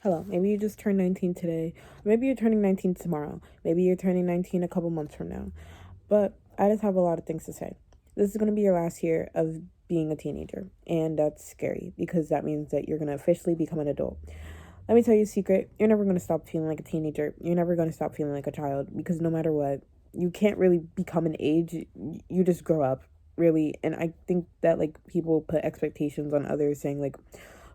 Hello, maybe you just turned 19 today. Maybe you're turning 19 tomorrow. Maybe you're turning 19 a couple months from now. But I just have a lot of things to say. This is going to be your last year of being a teenager. And that's scary because that means that you're going to officially become an adult. Let me tell you a secret. You're never going to stop feeling like a teenager. You're never going to stop feeling like a child because no matter what, you can't really become an age. You just grow up, really. And I think that, like, people put expectations on others saying, like,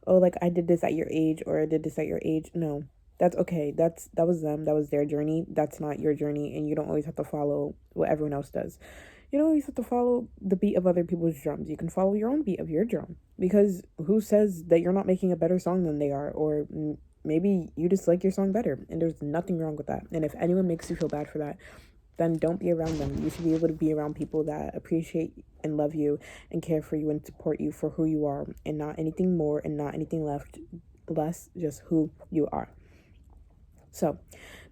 oh, like, I did this at your age or I did this at your age. No, that's okay. That was them. That was their journey. That's not your journey. And you don't always have to follow what everyone else does. You don't always have to follow the beat of other people's drums. You can follow your own beat of your drum. Because who says that you're not making a better song than they are? Or maybe you just like your song better. And there's nothing wrong with that. And if anyone makes you feel bad for that, then don't be around them. You should be able to be around people that appreciate and love you and care for you and support you for who you are and not anything more and not anything less, just who you are. So,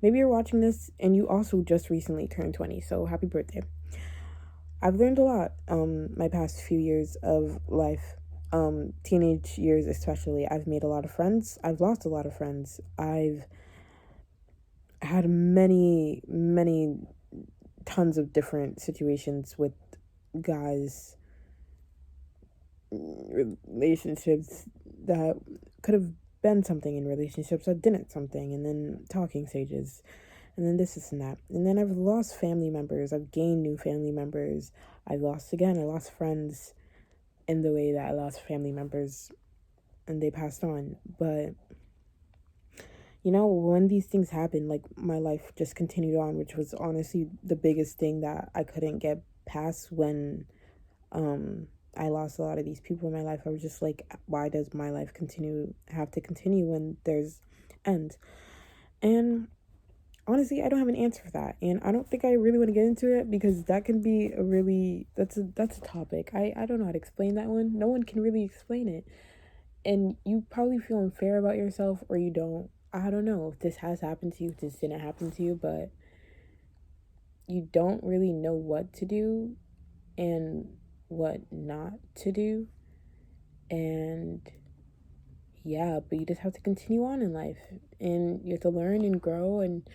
maybe you're watching this and you also just recently turned 20, so happy birthday. I've learned a lot my past few years of life. Teenage years especially. I've made a lot of friends. I've lost a lot of friends. I've had many tons of different situations with guys, relationships that could have been something, in relationships that didn't something, and then talking stages, and then this and that. And then I've lost family members, I've gained new family members. I lost friends in the way that I lost family members and they passed on. But when these things happen, like, my life just continued on, which was honestly the biggest thing that I couldn't get past when I lost a lot of these people in my life. I was just like, why does my life have to continue when there's ends? And honestly, I don't have an answer for that. And I don't think I really want to get into it because that can be that's a topic. I don't know how to explain that one. No one can really explain it. And you probably feel unfair about yourself, or you don't. I don't know if this has happened to you, if this didn't happen to you, but you don't really know what to do and what not to do. And yeah, but you just have to continue on in life, and you have to learn and grow and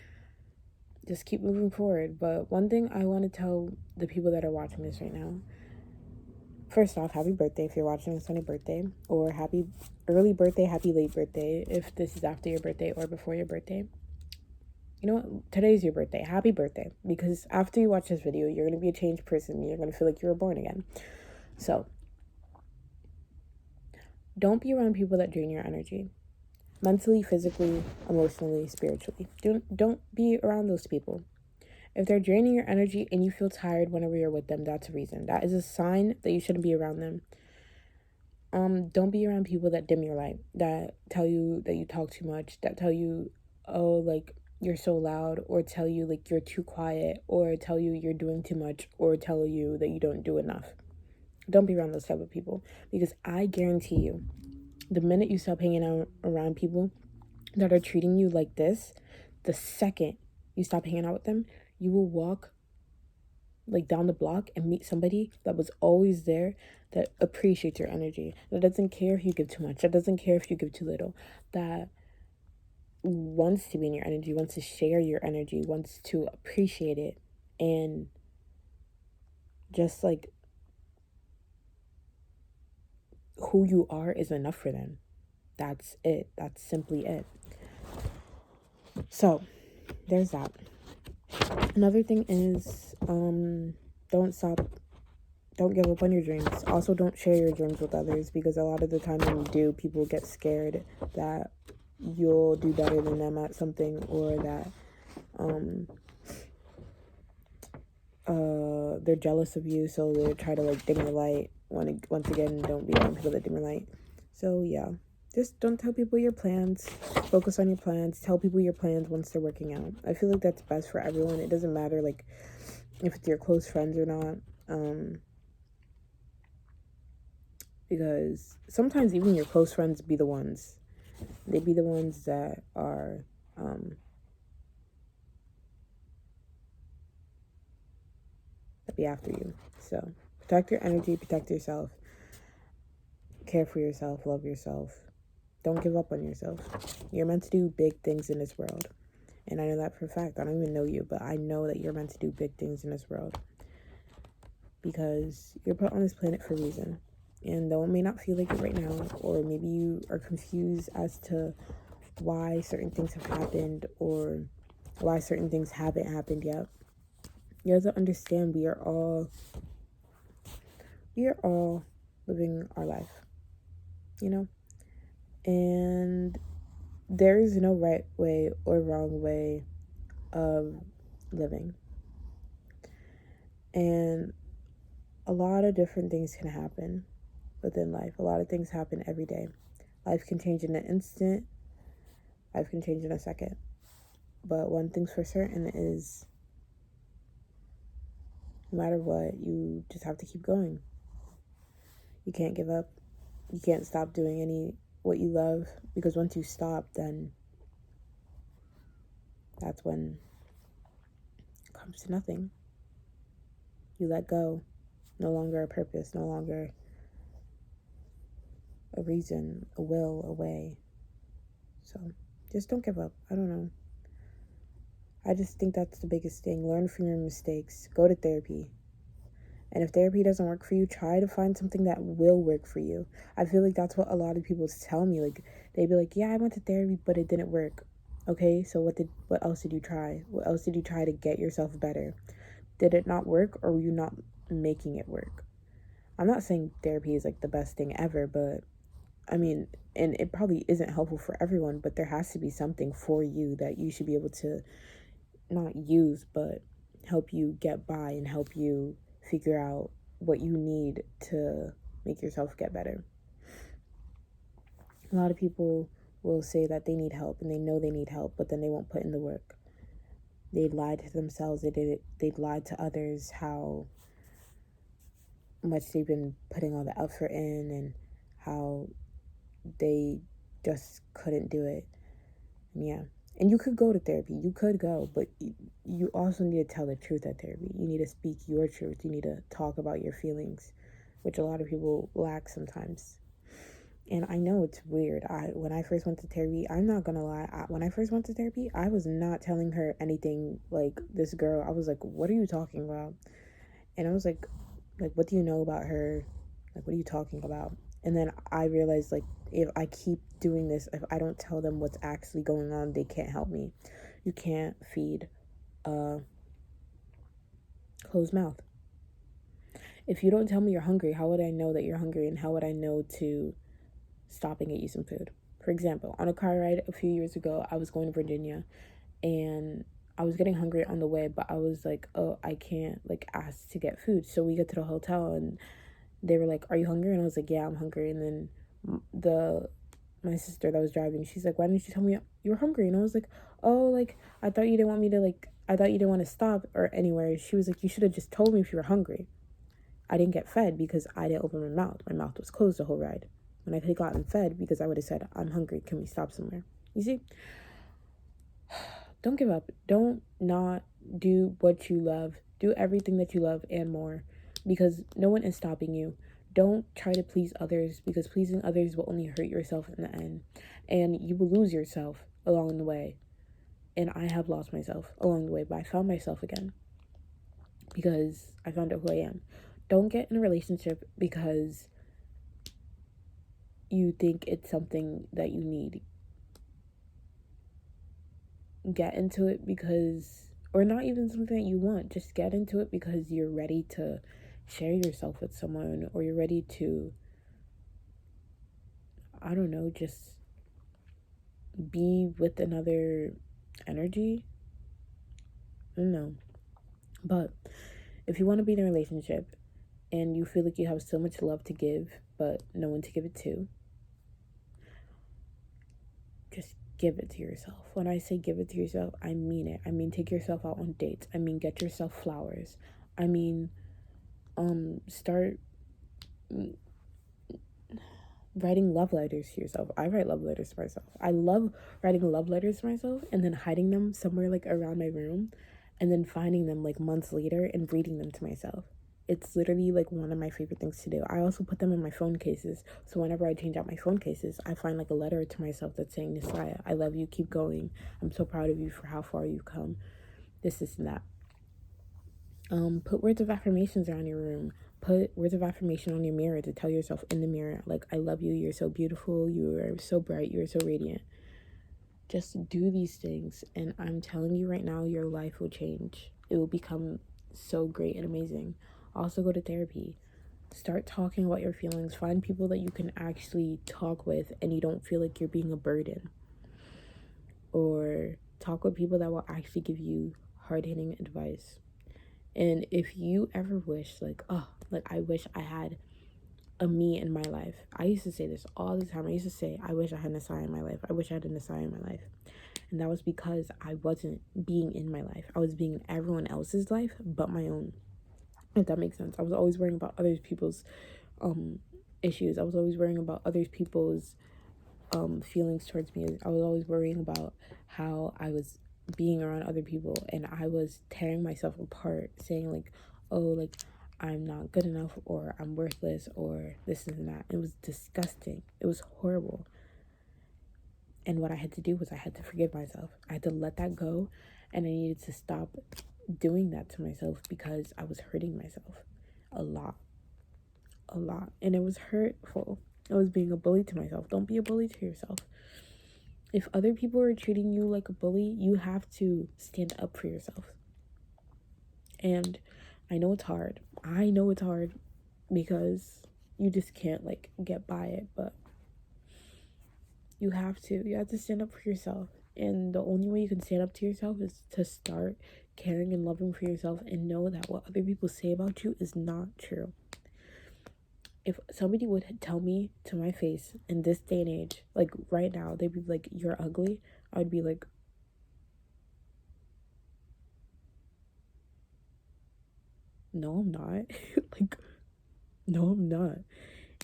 just keep moving forward. But one thing I want to tell the people that are watching this right now, first off, happy birthday if you're watching this on your birthday, or happy early birthday, happy late birthday if this is after your birthday or before your birthday. You know what? Today's your birthday. Happy birthday. Because after you watch this video, you're going to be a changed person. You're going to feel like you were born again. So, don't be around people that drain your energy. Mentally, physically, emotionally, spiritually. Don't be around those people. If they're draining your energy and you feel tired whenever you're with them, that's a reason. That is a sign that you shouldn't be around them. Don't be around people that dim your light, that tell you that you talk too much, that tell you, oh, like, you're so loud, or tell you, like, you're too quiet, or tell you you're doing too much, or tell you that you don't do enough. Don't be around those type of people, because I guarantee you, the minute you stop hanging out around people that are treating you like this, the second you stop hanging out with them, you will walk, like, down the block and meet somebody that was always there, that appreciates your energy, that doesn't care if you give too much, that doesn't care if you give too little, that wants to be in your energy, wants to share your energy, wants to appreciate it, and just, like, who you are is enough for them. That's it. That's simply it. So, there's that. Another thing is, don't give up on your dreams. Also, don't share your dreams with others, because a lot of the time when you do, people get scared that you'll do better than them at something, or that they're jealous of you, so they try to, like, dim your light. Once again, don't be around people that dim your light. So yeah, just don't tell people your plans. Focus on your plans. Tell people your plans once they're working out. I feel like that's best for everyone. It doesn't matter, like, if it's your close friends or not, because sometimes even your close friends be the ones that are that be after you. So protect your energy, protect yourself, care for yourself, love yourself, Don't give up on yourself. You're meant to do big things in this world. And I know that for a fact. I don't even know you, but I know that you're meant to do big things in this world. Because you're put on this planet for a reason. And though it may not feel like it right now, or maybe you are confused as to why certain things have happened or why certain things haven't happened yet, you have to understand we are all living our life, you know? And there is no right way or wrong way of living. And a lot of different things can happen within life. A lot of things happen every day. Life can change in an instant. Life can change in a second. But one thing's for certain is no matter what, you just have to keep going. You can't give up. You can't stop doing what you love, because once you stop, then that's when it comes to nothing. You let go. No longer a purpose, no longer a reason, a will, a way. So just don't give up. I don't know. I just think that's the biggest thing. Learn from your mistakes. Go to therapy. And if therapy doesn't work for you, try to find something that will work for you. I feel like that's what a lot of people tell me. Like, they'd be like, yeah, I went to therapy, but it didn't work. Okay, so what else did you try? What else did you try to get yourself better? Did it not work, or were you not making it work? I'm not saying therapy is like the best thing ever, but I mean, and it probably isn't helpful for everyone, but there has to be something for you that you should be able to not use, but help you get by and help you figure out what you need to make yourself get better. A lot of people will say that they need help and they know they need help, but then they won't put in the work. They'd lied to themselves, they'd lied to others how much they've been putting all the effort in and how they just couldn't do it. And yeah. And you could go to therapy. You could go, but you also need to tell the truth at therapy. You need to speak your truth. You need to talk about your feelings, which a lot of people lack sometimes. And I know it's weird. When I first went to therapy, I'm not gonna lie. When I first went to therapy, I was not telling her anything like this girl. I was like, "What are you talking about?" And I was like, "What do you know about her? Like, what are you talking about?" And then I realized, like, if I keep doing this, if I don't tell them what's actually going on, they can't help me. You can't feed a closed mouth. If you don't tell me you're hungry, how would I know that you're hungry, and how would I know to stop and get you some food? For example, on a car ride a few years ago, I was going to Virginia, and I was getting hungry on the way, but I was like, oh, I can't, like, ask to get food. So we get to the hotel, and they were like, are you hungry? And I was like, yeah, I'm hungry. And then my sister that was driving, she's like, why didn't you tell me you were hungry? And I was like, oh, like, I thought you didn't want me to, like, I thought you didn't want to stop or anywhere. She was like, you should have just told me if you were hungry. I didn't get fed because I didn't open my mouth. My mouth was closed the whole ride. When I could have gotten fed, because I would have said, I'm hungry, can we stop somewhere? You see? Don't give up. Don't not do what you love. Do everything that you love and more, because no one is stopping you. Don't try to please others, because pleasing others will only hurt yourself in the end. And you will lose yourself along the way. And I have lost myself along the way, but I found myself again because I found out who I am. Don't get in a relationship because you think it's something that you need. Get into it because, or not even something that you want, just get into it because you're ready to share yourself with someone, or you're ready to, I don't know, just be with another energy. I don't know. But if you want to be in a relationship and you feel like you have so much love to give but no one to give it to, just give it to yourself. When I say give it to yourself, I mean it. I mean, take yourself out on dates. I mean, get yourself flowers. I mean, start writing love letters to yourself. I write love letters to myself. I love writing love letters to myself and then hiding them somewhere like around my room, and then finding them like months later and reading them to myself. It's literally like one of my favorite things to do. I also put them in my phone cases. So whenever I change out my phone cases, I find like a letter to myself that's saying, Nisaya, I love you, keep going. I'm so proud of you for how far you've come. This and that. Put words of affirmations around your room. Put words of affirmation on your mirror to tell yourself in the mirror, like, I love you, you're so beautiful, you are so bright, you're so radiant. Just do these things, and I'm telling you right now, your life will change. It will become so great and amazing. Also, go to therapy. Start talking about your feelings. Find people that you can actually talk with and you don't feel like you're being a burden. Or talk with people that will actually give you hard-hitting advice. And if you ever wish, like, oh, like, I wish I had a me in my life. I used to say this all the time. I used to say, I wish I had Nasai in my life. I wish I had a Nasai in my life. And that was because I wasn't being in my life. I was being in everyone else's life but my own. If that makes sense. I was always worrying about other people's issues. I was always worrying about other people's feelings towards me. I was always worrying about how I was being around other people, and I was tearing myself apart, saying like, oh, like, I'm not good enough, or I'm worthless, or this and that. It was disgusting. It was horrible. And what I had to do was I had to forgive myself. I had to let that go, and I needed to stop doing that to myself because I was hurting myself a lot. And it was hurtful. I was being a bully to myself. Don't be a bully to yourself. If other people are treating you like a bully, you have to stand up for yourself. And I know it's hard. I know it's hard because you just can't like get by it, but you have to. You have to stand up for yourself. And the only way you can stand up to yourself is to start caring and loving for yourself and know that what other people say about you is not true. If somebody would tell me to my face in this day and age, like right now, they'd be like, you're ugly, I'd be like, no, I'm not. Like, no, I'm not.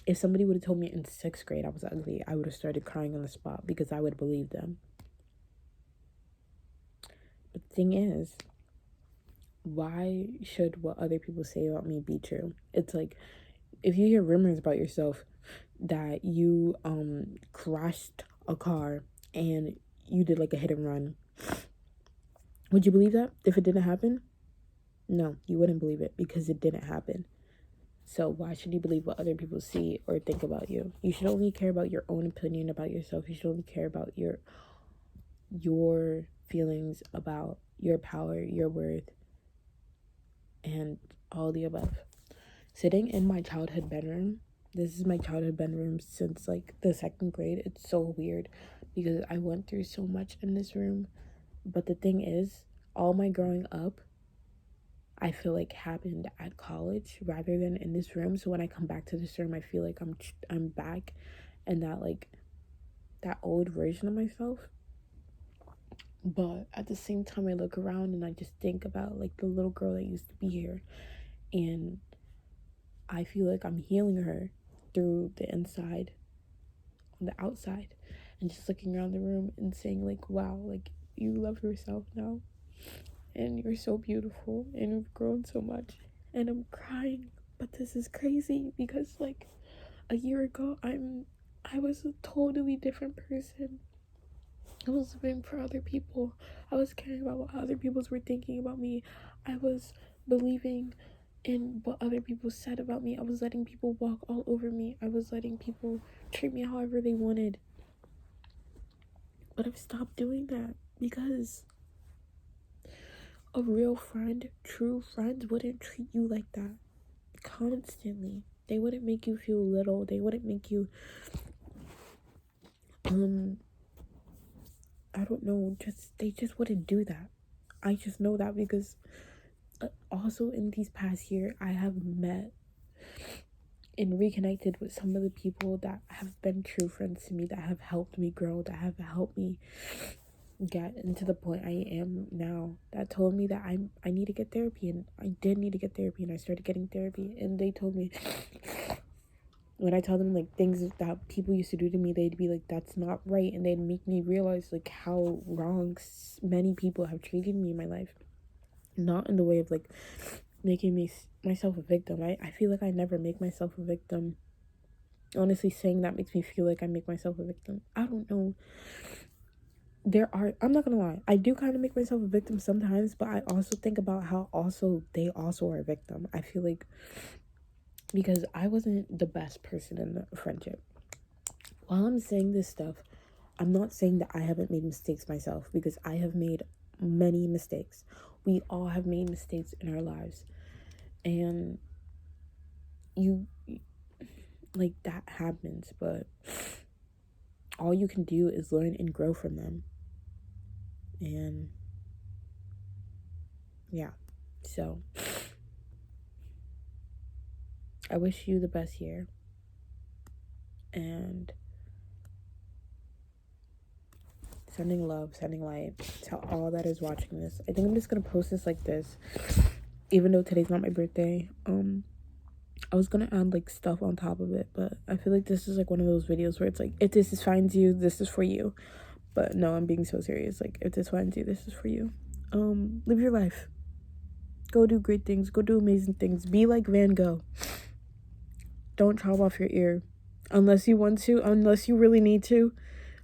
If somebody would have told me in 6th grade I was ugly, I would have started crying on the spot because I would believe them. But the thing is, why should what other people say about me be true? It's like, if you hear rumors about yourself that you crashed a car and you did like a hit and run, would you believe that if it didn't happen? No, you wouldn't believe it because it didn't happen. So why should you believe what other people see or think about you? You should only care about your own opinion about yourself. You should only care about your feelings about your power, your worth, and all the above. Sitting in my childhood bedroom, this is my childhood bedroom since like the 2nd grade. It's so weird because I went through so much in this room. But the thing is, all my growing up, I feel like happened at college rather than in this room. So when I come back to this room, I feel like I'm back, and that like that old version of myself. But at the same time, I look around and I just think about like the little girl that used to be here, and I feel like I'm healing her through the inside, on the outside, and just looking around the room and saying like, wow, like you love yourself now, and you're so beautiful, and you've grown so much. And I'm crying, but this is crazy because like a year ago I was a totally different person. I was living for other people. I was caring about what other people were thinking about me. I was believing in what other people said about me. I was letting people walk all over me. I was letting people treat me however they wanted. But I've stopped doing that because a real friend, true friends, wouldn't treat you like that constantly. They wouldn't make you feel little. They wouldn't make you I don't know, they just wouldn't do that. I just know that because also in these past year, I have met and reconnected with some of the people that have been true friends to me, that have helped me grow, that have helped me get into the point I am now, that told me that I need to get therapy, and I did need to get therapy, and I started getting therapy. And they told me, when I tell them like things that people used to do to me, they'd be like, that's not right, and they'd make me realize like how wrong many people have treated me in my life. Not in the way of like making myself a victim. I feel like I never make myself a victim. Honestly, saying that makes me feel like I make myself a victim. I don't know. I'm not gonna lie, I do kind of make myself a victim sometimes, but I also think about how also they also are a victim. I feel like because I wasn't the best person in the friendship. While I'm saying this stuff, I'm not saying that I haven't made mistakes myself, because I have made many mistakes. We all have made mistakes in our lives, and you like that happens, but all you can do is learn and grow from them. And yeah, so I wish you the best year, and sending love, sending light to all that is watching this. I think I'm just gonna post this like this, even though today's not my birthday. I was gonna add like stuff on top of it, but I feel like this is like one of those videos where it's like, if this finds you, this is for you. But no, I'm being so serious. Like, if this finds you, this is for you. Live your life. Go do great things. Go do amazing things. Be like Van Gogh. Don't chop off your ear unless you want to, unless you really need to.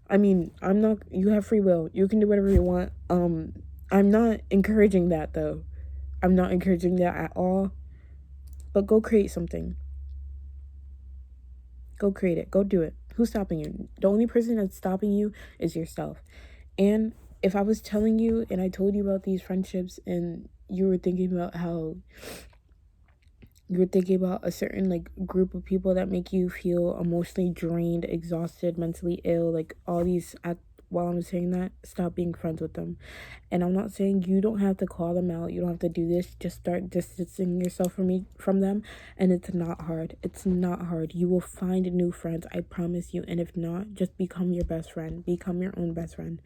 I mean, I'm not, you have free will. You can do whatever you want. I'm not encouraging that though. I'm not encouraging that at all. But go create something. Go create it. Go do it. Who's stopping you? The only person that's stopping you is yourself. And if I was telling you and I told you about these friendships and you were thinking about how you're thinking about a certain like group of people that make you feel emotionally drained, exhausted, mentally ill, like all these while I'm saying that, stop being friends with them. And I'm not saying you don't have to call them out, you don't have to do this, just start distancing yourself from them. And it's not hard. It's not hard. You will find new friends, I promise you. And if not, just become your best friend. Become your own best friend.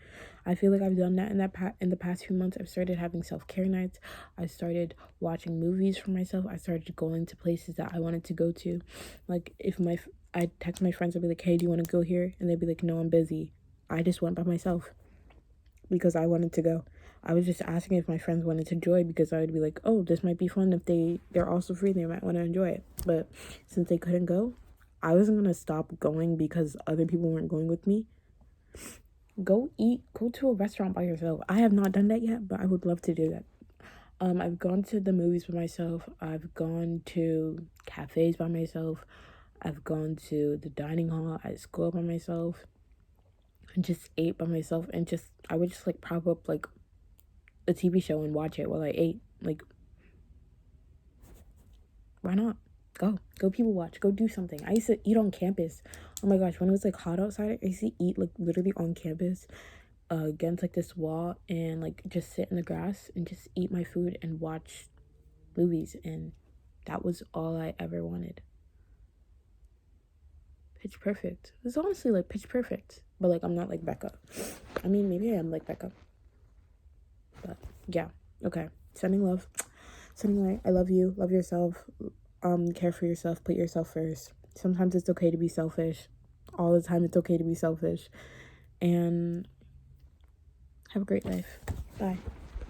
I feel like I've done that in the past few months. I've started having self-care nights. I started watching movies for myself. I started going to places that I wanted to go to. Like if I text my friends, I'd be like, hey, do you want to go here? And they'd be like, no, I'm busy. I just went by myself because I wanted to go. I was just asking if my friends wanted to join, because I would be like, oh, this might be fun. If they're also free, they might want to enjoy it. But since they couldn't go, I wasn't going to stop going because other people weren't going with me. Go to a restaurant by yourself. I have not done that yet, but I would love to do that. I've gone to the movies by myself. I've gone to cafes by myself. I've gone to the dining hall at school by myself. And just ate by myself, and I would just like prop up like a TV show and watch it while I ate. Like, why not? Go people watch. Go do something. I used to eat on campus. Oh my gosh, when it was like hot outside, I used to eat like literally on campus, against like this wall, and like just sit in the grass and just eat my food and watch movies, and that was all I ever wanted. Pitch Perfect. It's honestly like Pitch Perfect, but like I'm not like Becca. I mean, maybe I am like Becca, but yeah. Okay, sending love, sending light. I love you. Love yourself. Care for yourself. Put yourself first. Sometimes it's okay to be selfish. All the time it's okay to be selfish. And have a great life. Bye.